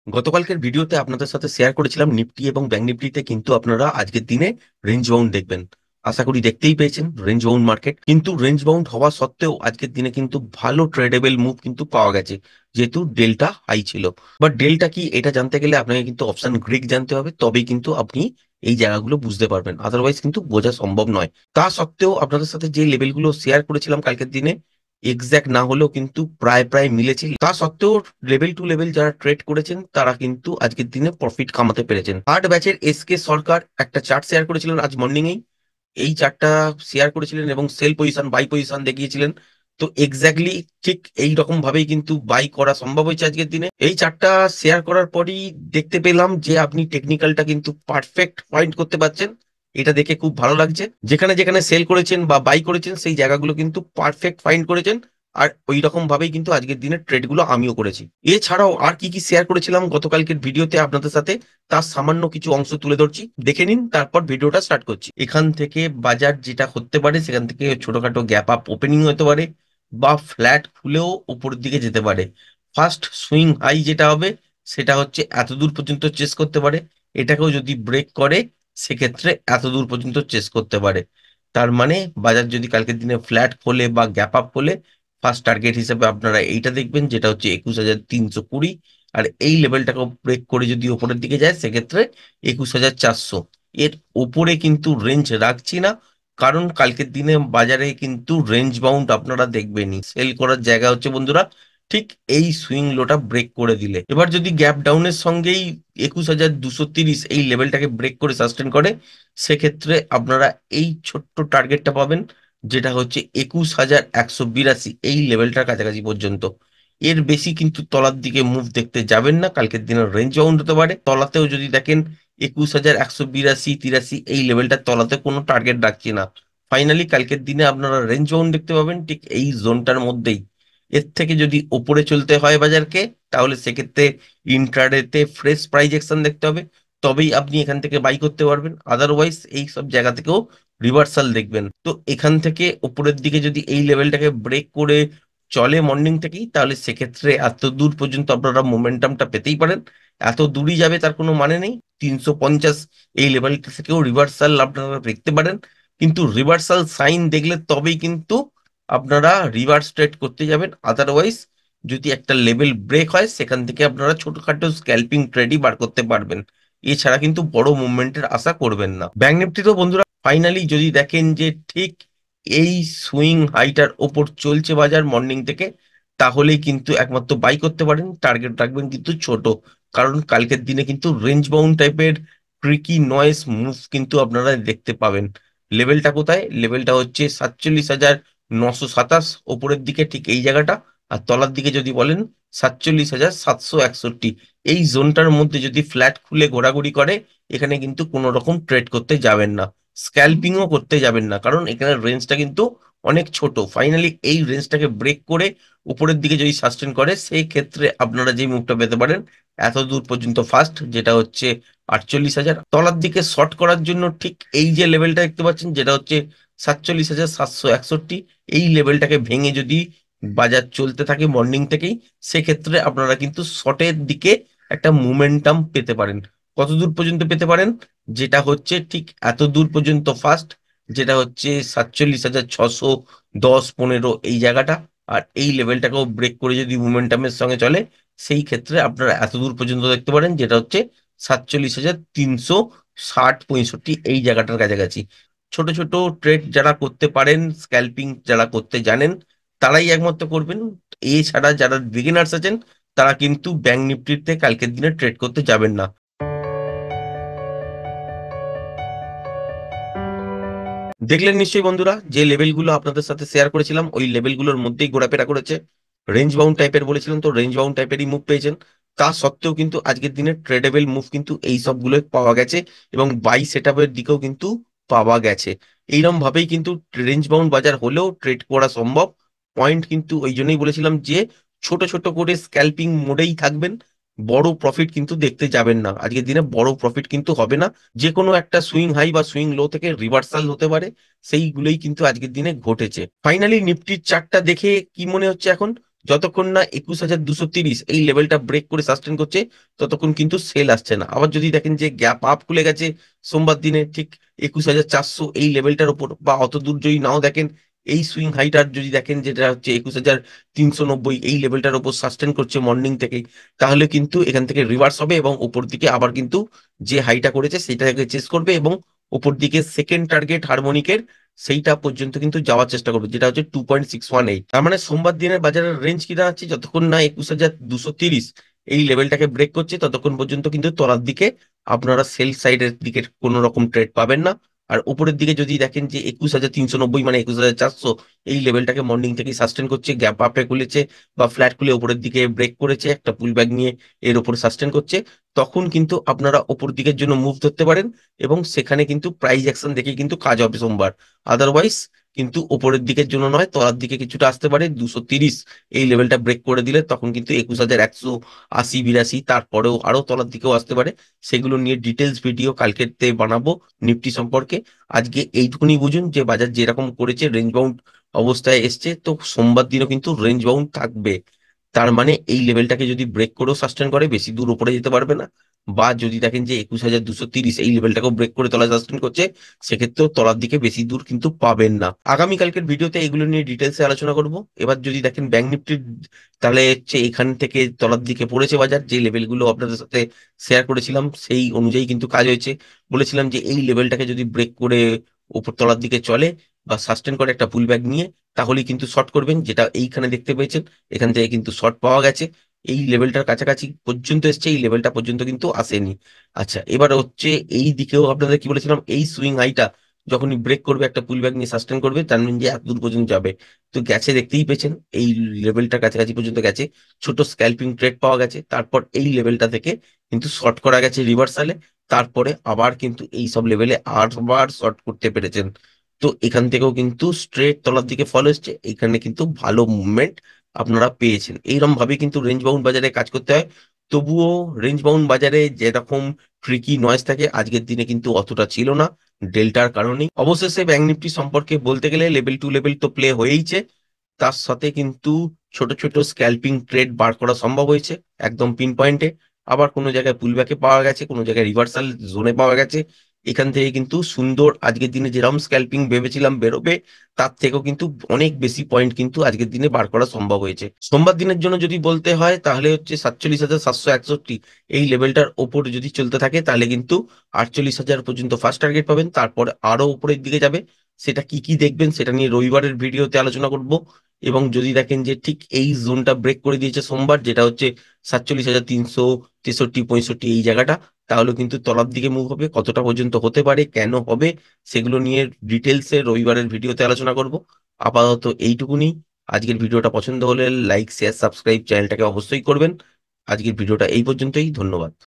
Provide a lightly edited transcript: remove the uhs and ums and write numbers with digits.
গতকালকের ভিডিওতে আপনাদের সাথে শেয়ার করেছিলাম নিফটি এবং ব্যাংক নিফটিতে কিন্তু আপনারা আজকের দিনে রেঞ্জ বাউন্ড দেখবেন। আশা করি দেখতেই পেয়েছেন রেঞ্জ বাউন্ড মার্কেট, কিন্তু রেঞ্জ বাউন্ড হওয়া সত্ত্বেও আজকের দিনে কিন্তু ভালো ট্রেডেবল মুভ কিন্তু পাওয়া গেছে, যেহেতু ডেল্টা হাই ছিল। বাট ডেল্টা কি এটা জানতে গেলে আপনাকে কিন্তু অপশন গ্রিক জানতে হবে, তবেই কিন্তু আপনি এই জায়গাগুলো বুঝতে পারবেন, আদারওয়াইজ কিন্তু বোঝা সম্ভব নয়। তা সত্ত্বেও আপনাদের সাথে যে লেভেলগুলো শেয়ার করেছিলাম কালকের দিনে, এক্সাক্ট না হলেও কিন্তু প্রায় প্রায় মিলেছে। তা সত্ত্বেও লেভেল টু লেভেল যারা ট্রেড করেছেন তারা কিন্তু আজকের দিনে প্রফিট কামাতে পেরেছেন। থার্ড ব্যাচের এসকে সরকার একটা চার্ট শেয়ার করেছিলেন আজ মর্নিং এই এই চার্টটা শেয়ার করেছিলেন এবং সেল পজিশন বাই পজিশন দেখিয়েছিলেন। তো এক্স্যাক্টলি ঠিক এই রকম ভাবেই কিন্তু বাই করা সম্ভব হয়েছে আজকের দিনে। এই চার্টটা শেয়ার করার পরই দেখতে পেলাম যে আপনি টেকনিক্যালটা কিন্তু পারফেক্ট পয়েন্ট করতে পারছেন। এটা দেখে খুব ভালো লাগছে। যেখানে যেখানে সেল করেছেন বা বাই করেছেন সেই জায়গাগুলো কিন্তু পারফেক্ট ফাইন্ড করেছেন। আর ওই রকম ভাবেই কিন্তু আজকের দিনের ট্রেড গুলো আমিও করেছি। এছাড়াও আর কি কি শেয়ার করেছিলাম গতকালকের ভিডিওতে আপনাদের সাথে, তার সামান্য কিছু অংশ তুলে ধরছি, দেখে নিন, তারপর ভিডিওটা স্টার্ট করছি। এখান থেকে বাজার যেটা হতে পারে, সেখান থেকে ছোটখাটো গ্যাপ আপ ওপেনিং হতে পারে বা ফ্ল্যাট খুলেও উপরের দিকে যেতে পারে। ফার্স্ট সুইং হাই যেটা হবে সেটা হচ্ছে এত দূর পর্যন্ত চেস করতে পারে। এটাকেও যদি ব্রেক করে সেক্ষেত্রে এত দূর পর্যন্ত চেস করতে পারে। তার মানে বাজার যদি কালকের দিনে ফ্ল্যাট খোলে বা গ্যাপ আপ খোলে, ফার্স্ট টার্গেট হিসেবে আপনারা এইটা দেখবেন, যেটা হচ্ছে 21,320। আর এই লেভেলটাকে ব্রেক করে যদি উপরের দিকে যায় সেক্ষেত্রে 21,400। এর উপরে কিন্তু রেঞ্জ রাখছি না, কারণ কালকের দিনে বাজারে কিন্তু রেঞ্জ বাউন্ড আপনারা দেখবেনই। সেল করার জায়গা হচ্ছে বন্ধুরা ঠিক এই সুইং লোটা ব্রেক করে দিলে। এবার যদি গ্যাপ ডাউনের সঙ্গেই 21,230 এই লেভেলটাকে ব্রেক করে সাস্টেন করে, সেক্ষেত্রে আপনারা এই ছোট্ট টার্গেটটা পাবেন, যেটা হচ্ছে 21,182 এই লেভেলটার কাছাকাছি পর্যন্ত। এর বেশি কিন্তু তলার দিকে মুভ দেখতে যাবেন না। কালকের দিনের রেঞ্জ বাউন্ড হতে পারে। তলাতেও যদি দেখেন 21,182-83 এই লেভেলটার তলাতে কোনো টার্গেট রাখছি না। ফাইনালি কালকের দিনে আপনারা রেঞ্জ বাউন্ড দেখতে পাবেন ঠিক এই জোনটার মধ্যেই। এর থেকে যদি ওপরে চলতে হয় বাজারকে, তাহলে সেক্ষেত্রে ইন্ট্রাডেতে ফ্রেশ প্রাইস অ্যাকশন দেখতে হবে, তবেই আপনি এখান থেকে বাই করতে পারবেন। আদারওয়াইজ এই সব জায়গা থেকেও রিভার্সাল দেখবেন। তো এখান থেকে উপরের দিকে যদি এই লেভেলটাকে ব্রেক করে চলে মর্নিং থেকেই, তাহলে সেক্ষেত্রে এত দূর পর্যন্ত আপনারা মোমেন্টামটা পেতেই পারেন। এত দূরই যাবে তার কোনো মানে নেই। 350 এই লেভেলটা থেকেও রিভার্সাল আপনারা দেখতে পারেন, কিন্তু রিভার্সাল সাইন দেখলে তবেই কিন্তু আপনারা রিভার্স ট্রেড করতে যাবেন। আদারওয়াইজ যদি একটা লেভেল ব্রেক হয় সেখান থেকে আপনারা ছোটখাটো স্ক্যাল্পিং ট্রেডই বার করতে পারবেন। এছাড়া কিন্তু বড় মুভমেন্টের আশা করবেন না। ব্যাংক নিফটিতেও বন্ধুরা ফাইনালি যদি দেখেন যে ঠিক এই সুইং হাইটার ওপর চলছে বাজার মর্নিং থেকে, তাহলেই কিন্তু একমাত্র বাই করতে পারেন। টার্গেট রাখবেন কিন্তু ছোট, কারণ কালকের দিনে কিন্তু রেঞ্জ বাউন্ড টাইপের ট্রিকি নয়েস মুভ কিন্তু আপনারা দেখতে পাবেন। লেভেলটা কোথায়? লেভেলটা হচ্ছে 47,927 ওপরের দিকে ঠিক এই জায়গাটা। আর তলার দিকে যদি বলেন 47,761। এই জোনটার মধ্যে যদি ফ্ল্যাট খুলে ঘোরাঘুরি করে, এখানে কিন্তু কোনো রকম ট্রেড করতে যাবেন না, স্ক্যালপিংও করতে যাবেন না, কারণ এখানে রেঞ্জটা কিন্তু অনেক ছোট। ফাইনালি এই রেঞ্জটাকে ব্রেক করে উপরের দিকে যদি সাস্টেন করে, সেই ক্ষেত্রে আপনারা যে মুভটা পেতে পারেন এত দূর পর্যন্ত ফার্স্ট, যেটা হচ্ছে 48,000। তলার দিকে শর্ট করার জন্য ঠিক এই যে লেভেলটা দেখতে পাচ্ছেন, যেটা হচ্ছে 47,761, এই লেভেলটাকে ভেঙে যদি বাজার চলতে থাকে মর্নিং থেকেই, সেক্ষেত্রে আপনারা কিন্তু শর্টের দিকে একটা মোমেন্টাম পেতে পারেন। কত দূর পর্যন্ত পেতে পারেন? যেটা হচ্ছে ঠিক এত দূর পর্যন্ত ফার্স্ট, যেটা হচ্ছে 47,610-15 এই জায়গাটা। আর এই লেভেলটাকেও ব্রেক করে যদি মোমেন্টামের সঙ্গে চলে, সেই ক্ষেত্রে আপনারা এত দূর পর্যন্ত দেখতে পারেন, যেটা হচ্ছে 47,360-65 এই জায়গাটার কাছাকাছি। ছোট ছোট ট্রেড যারা করতে পারেন, স্ক্যাল্পিং যারা করতে জানেন, তারাই একমাত্র করবেন। এছাড়া যারা বিগিনার্স আছেন, তারা কিন্তু ব্যাংক নিফটিতে কালকের দিনে ট্রেড করতে যাবেন না। দেখলেন নিশ্চয়ই বন্ধুরা, যে লেভেলগুলো আপনাদের সাথে শেয়ার করেছিলাম ওই লেভেলগুলোর মধ্যেই ঘোরাফেরা করেছে। রেঞ্জ বাউন্ড টাইপের বলেছিলেন, তো রেঞ্জ বাউন্ড টাইপেরই মুভ পেয়েছেন। তা সত্ত্বেও কিন্তু আজকের দিনে ট্রেডেবল মুভ কিন্তু এই সবগুলো পাওয়া গেছে, এবং বাই সেট আপের দিকেও কিন্তু পাওয়া গেছে। এইরকম ভাবেই কিন্তু রেঞ্জ বাউন্ড বাজার হলেও ট্রেড করা সম্ভব। পয়েন্ট কিন্তু ওই জন্যই বলেছিলাম যে ছোট ছোট করে স্ক্যাল্পিং মোডেই থাকবেন, বড় প্রফিট কিন্তু দেখতে যাবেন না। আজকের দিনে বড় প্রফিট কিন্তু হবে না। যে কোনো একটা সুইং হাই বা সুইং লো থেকে রিভার্সাল হতে পারে, সেইগুলোই কিন্তু আজকের দিনে ঘটেছে। ফাইনালি নিফটির চার্টটা দেখে কি মনে হচ্ছে এখন? যতক্ষণ না 21,230 এই লেভেলটা ব্রেক করে সাস্টেন করছে ততক্ষণ কিন্তু সেল আসছে না। আবার যদি দেখেন যে গ্যাপ আপ খুলে গেছে সোমবার দিনে ঠিক 21,400 এই লেভেলটার উপর, বা অত দূর যদি নাও দেখেন এই সুইং হাইটার যদি দেখেন যেটা হচ্ছে 21,390 এই লেভেলটার উপর সাস্টেন করছে মর্নিং থেকেই, তাহলে কিন্তু এখান থেকে রিভার্স হবে এবং উপর দিকে আবার কিন্তু যে হাইটা করেছে সেটাকে চেস করবে এবং উপর দিকে সেকেন্ড টার্গেট হারমোনিকের সেইটা পর্যন্ত কিন্তু যাওয়ার চেষ্টা করবে, যেটা হচ্ছে 2.618। তার মানে সোমবার দিনের বাজারের রেঞ্জ কি দাঁড়াচ্ছে, যতক্ষণ না 21,230 এই লেভেলটাকে ব্রেক করছে ততক্ষণ পর্যন্ত কিন্তু তলার দিকে আপনারা সেল সাইডের দিকে কোনো রকম ট্রেড পাবেন না। আর উপরের দিকে যদি দেখেন যে 21,390 মানে 21,400 এই লেভেলটাকে মর্নিং থেকে সাস্টেন করছে, গ্যাপ আপে খুলেছে বা ফ্ল্যাট খুলে উপরের দিকে ব্রেক করেছে, একটা পুল ব্যাক নিয়ে এর উপর সাস্টেন করছে, তখন কিন্তু আপনারা উপর দিকের জন্য মুভ ধরতে পারেন এবং সেখানে কিন্তু প্রাইস অ্যাকশন দেখে কিন্তু কাজ হবে সোমবার। আদারওয়াইজ কিন্তু উপরের দিকের জন্য নয়, তলার দিকে কিছুটা আসতে পারে 230 এই লেভেলটা ব্রেক করে দিলে, তখন কিন্তু 21,180-82 তারপরেও আরো তলার দিকেও আসতে পারে। সেগুলো নিয়ে ডিটেলস ভিডিও কালকেতে বানাবো নিফটি সম্পর্কে। আজকে এইটুকুনি বুঝুন যে বাজার যেরকম করেছে রেঞ্জ বাউন্ড অবস্থায় এসছে, তো সোমবার দিনও কিন্তু রেঞ্জ বাউন্ড থাকবে। তার মানে এই লেভেলটাকে যদি ব্রেক করেও সাস্টেন করে বেশি দূর উপরে যেতে পারবে না, বা যদি দেখেন যে 21,230 এই লেভেলটাকেও ব্রেক করে তলা সাস্টেন করছে, সেক্ষেত্রেও তলার দিকে বেশি দূর কিন্তু পাবেন না। আগামীকালকের ভিডিওতে এগুলো নিয়ে ডিটেলসে আলোচনা করব। এবার যদি দেখেন ব্যাংক নিফটির, তাহলে হচ্ছে এখান থেকে তলার দিকে পড়েছে বাজার, যে লেভেলগুলো আপনাদের সাথে শেয়ার করেছিলাম সেই অনুযায়ী কিন্তু কাজ হয়েছে। বলেছিলাম যে এই লেভেলটাকে যদি ব্রেক করে উপর তলার দিকে চলে বা সাস্টেন করে একটা পুল ব্যাক নিয়ে, তাহলেই কিন্তু শর্ট করবেন, যেটা এইখানে দেখতে পেয়েছেন। এখান থেকে কিন্তু শর্ট পাওয়া গেছে, এই লেভেলটার কাছাকাছি পর্যন্ত এসছে, এই লেভেলটা পর্যন্ত কিন্তু আসেনি। আচ্ছা, এবার হচ্ছে এই দিকেও আপনাদের কি বলেছিলাম, এই সুইং হাইটা যখনই ব্রেক করবে একটা পুল ব্যাক নিয়ে সাস্টেন করবে, জানবেন যে এত দূর পর্যন্ত যাবে। তো গেছে, দেখতেই পেয়েছেন এই লেভেলটার কাছাকাছি পর্যন্ত গেছে, ছোট স্ক্যালপিং ট্রেড পাওয়া গেছে, তারপর এই লেভেলটা থেকে কিন্তু শর্ট করা গেছে রিভার্সালে, তারপরে আবার কিন্তু এই সব লেভেলে আটবার শর্ট করতে পেরেছেন। তো এখান থেকেও কিন্তু স্ট্রেট তলার দিকে ফল এসছে, এখানে কিন্তু ভালো মুভমেন্ট আপনারা পেয়েছেন। এইরকম ভাবে কিন্তু রেঞ্জ বাউন্ড বাজারে কাজ করতে হয়। তবুও রেঞ্জ বাউন্ড বাজারে যেরকম ট্রিকি নয়েজ থাকে আজকের দিনে কিন্তু অতটা ছিল না, ডেল্টার কারণেই। অবশেষে ব্যাংক নিফটি সম্পর্কে বলতে গেলে লেভেল টু লেভেল তো প্লে হয়েইছে, তার সাথে কিন্তু ছোট ছোট স্ক্যাল্পিং ট্রেড বার করা সম্ভব হয়েছে একদম পিন পয়েন্টে। আবার কোনো জায়গায় পুলব্যাকে পাওয়া গেছে, কোনো জায়গায় রিভার্সাল জোনে পাওয়া গেছে। এখান থেকে কিন্তু সুন্দর আজকের দিনে যেরকম স্ক্যাল্পিং ভেবেছিলাম বেরোবে, তার থেকেও কিন্তু অনেক বেশি পয়েন্ট কিন্তু আজকের দিনে বার করা সম্ভব হয়েছে। সোমবার দিনের জন্য যদি বলতে হয় তাহলে হচ্ছে 47,761 এই লেভেলটার ওপর যদি চলতে থাকে, তাহলে কিন্তু 48,000 পর্যন্ত ফার্স্ট টার্গেট পাবেন, তারপর আরো উপরের দিকে যাবে। সেটা কি কি দেখবেন সেটা নিয়ে রবিবারের ভিডিওতে আলোচনা করব। এবং যদি দেখেন যে ঠিক এই জোনটা ব্রেক করে দিয়েছে সোমবার, যেটা হচ্ছে 47,363-65 এই জায়গাটা, তাহলে কিন্তু তলার দিকে মুভ হবে। কতটা পর্যন্ত হতে পারে, কেন হবে, সেগুলো নিয়ে ডিটেলসে রবিবারের ভিডিওতে আলোচনা করব। আপাতত এইটুকুনি। আজকের ভিডিওটা পছন্দ হলে লাইক শেয়ার সাবস্ক্রাইব চ্যানেলটাকে অবশ্যই করবেন। আজকের ভিডিওটা এই পর্যন্তই, ধন্যবাদ।